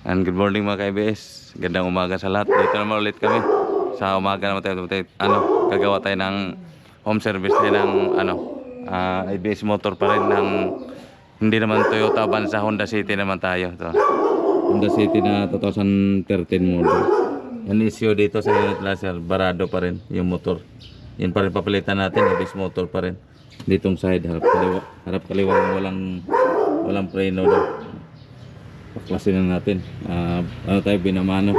And good morning mga ka-ABS. Gandang umaga sa lahat. Dito naman ulit kami. Sa umaga naman tayo, gagawa tayo ng home service tayo ng ABS motor pa rin ng hindi naman Toyota Avanza, Honda City naman tayo. Ito. Honda City na 2013 model. Yan issue dito sa unit laser, barado pa rin yung motor. Yan pa rin papalitan natin, ABS motor pa rin. Ditong side, harap kaliwa walang preno daw. Paklasin na natin. Tayo binamano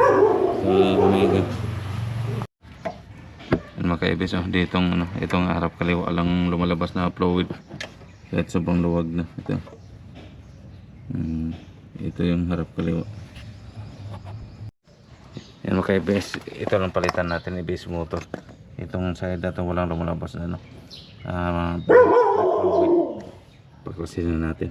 sa umaga. Yan mga ka-ABS, itong harap kaliwa lang lumalabas na fluid. Kahit sobrang luwag na. Ito yung harap kaliwa. Yan mga ka-ABS, ito lang palitan natin ABS motor. Itong side na ito walang lumalabas na fluid. Paklasin na natin.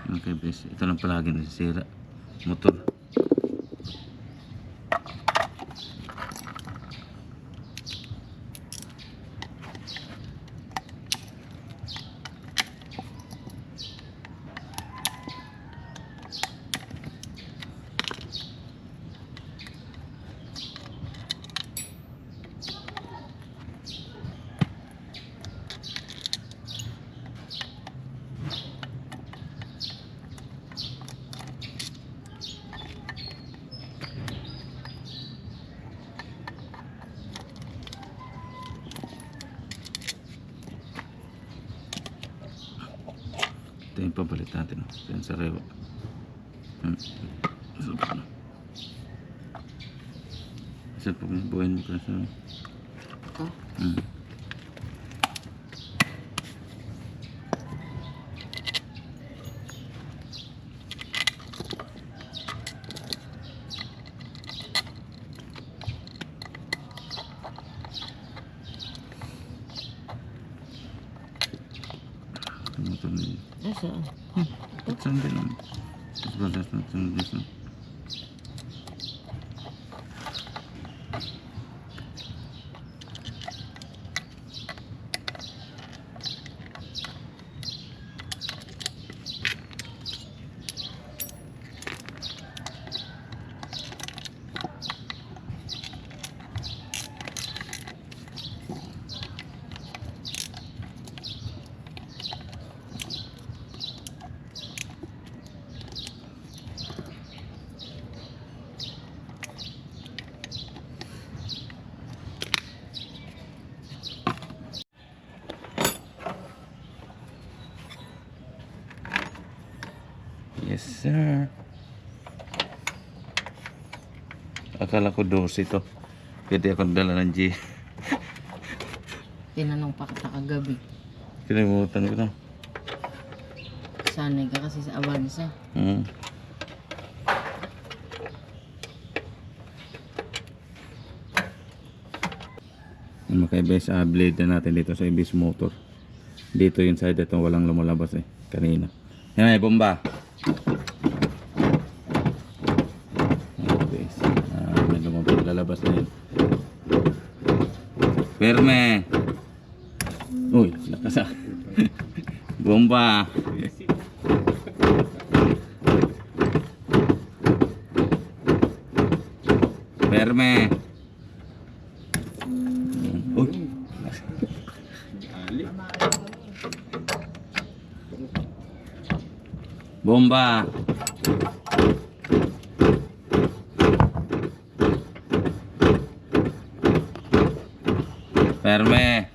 Okay, bes. Ito lang palagi nasisira motor. Ito yung pabalit natin. Yan sa rewa. Isa po buhayin mo ka sa motor na yun. Saan? Saan din naman? Mas balas na ito. sir. Akala ko 12 ito. Pwede ako dala ng G. Tinanong pa kita kagabi. Kinimutan ko na. Sanay ka kasi sa Avanza. Yung maka-ibis, blade na natin dito sa ibis motor. Dito yung side ito, walang lumalabas eh. Kanina. Yan ay, bomba. Ibis. May lumabas, lalabas na yun. Perme. Uy, lakas ah. Bomba. Perme. Uy. Bomba. Perme.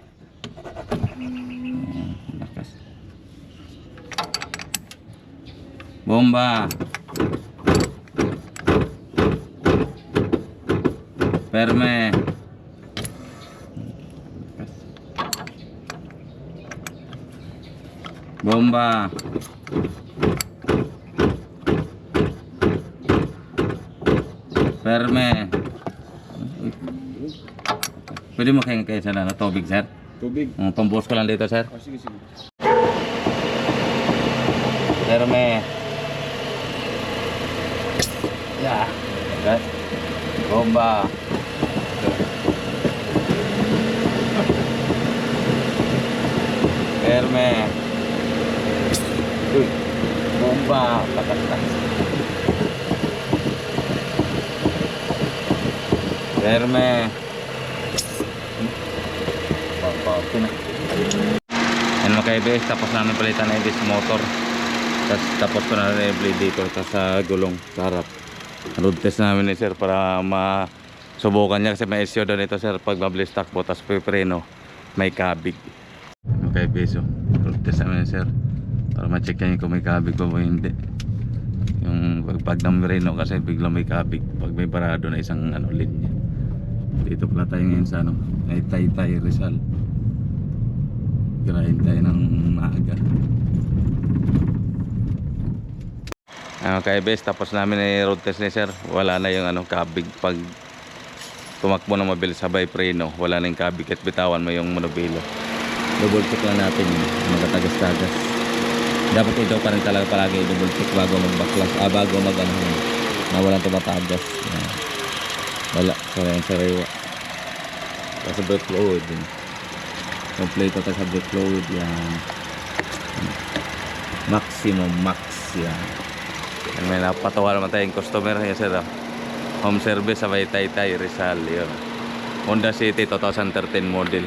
Lakas. Bomba. Perme. Bomba. Perme. Pwede mo kayo sa na tubig, sir? Tubig. Pambuhos ko lang dito, sir. Oh, sige, sige. Perme. Ya. Gas. Bomba. Perme. Uy. Bomba. Takas. Perme. Yan mga ka-ibis, tapos namin palitan na ibis motor. Tapos ko na rin i-blade dito sa gulong sa harap. Road test namin ni sir para masubukan niya kasi may issue doon ito sir pag mabilis takbo tapos preno may kabig. Mga ka-ibis, road test namin ni sir para ma-check niya kung may kabig pa o hindi. Yung pag namireno kasi biglang may kabig pag may parado na isang linya. Dito pala tayo ngayon sa ay Taytay Rizal. Kirahin tayo ng maaga. Ka-ibis, tapos namin ay road test ni sir. Wala na yung kabig pag tumakbo na mabilis sabay preno. Wala na yung kabig at bitawan mo yung monobilo. Double check lang natin magatagas-tagas. Dapat ito pa rin talaga palagi double check bago magbaklas. Bago na walang tumatagas. Wala, kaya yung sariwa. Kasi brake fluid din. Complete ito sa brake fluid yan. Maximum max yan. May napatawa naman tayong customer yan sir. Home service sa Taytay Rizal yun. Honda City 2013 model.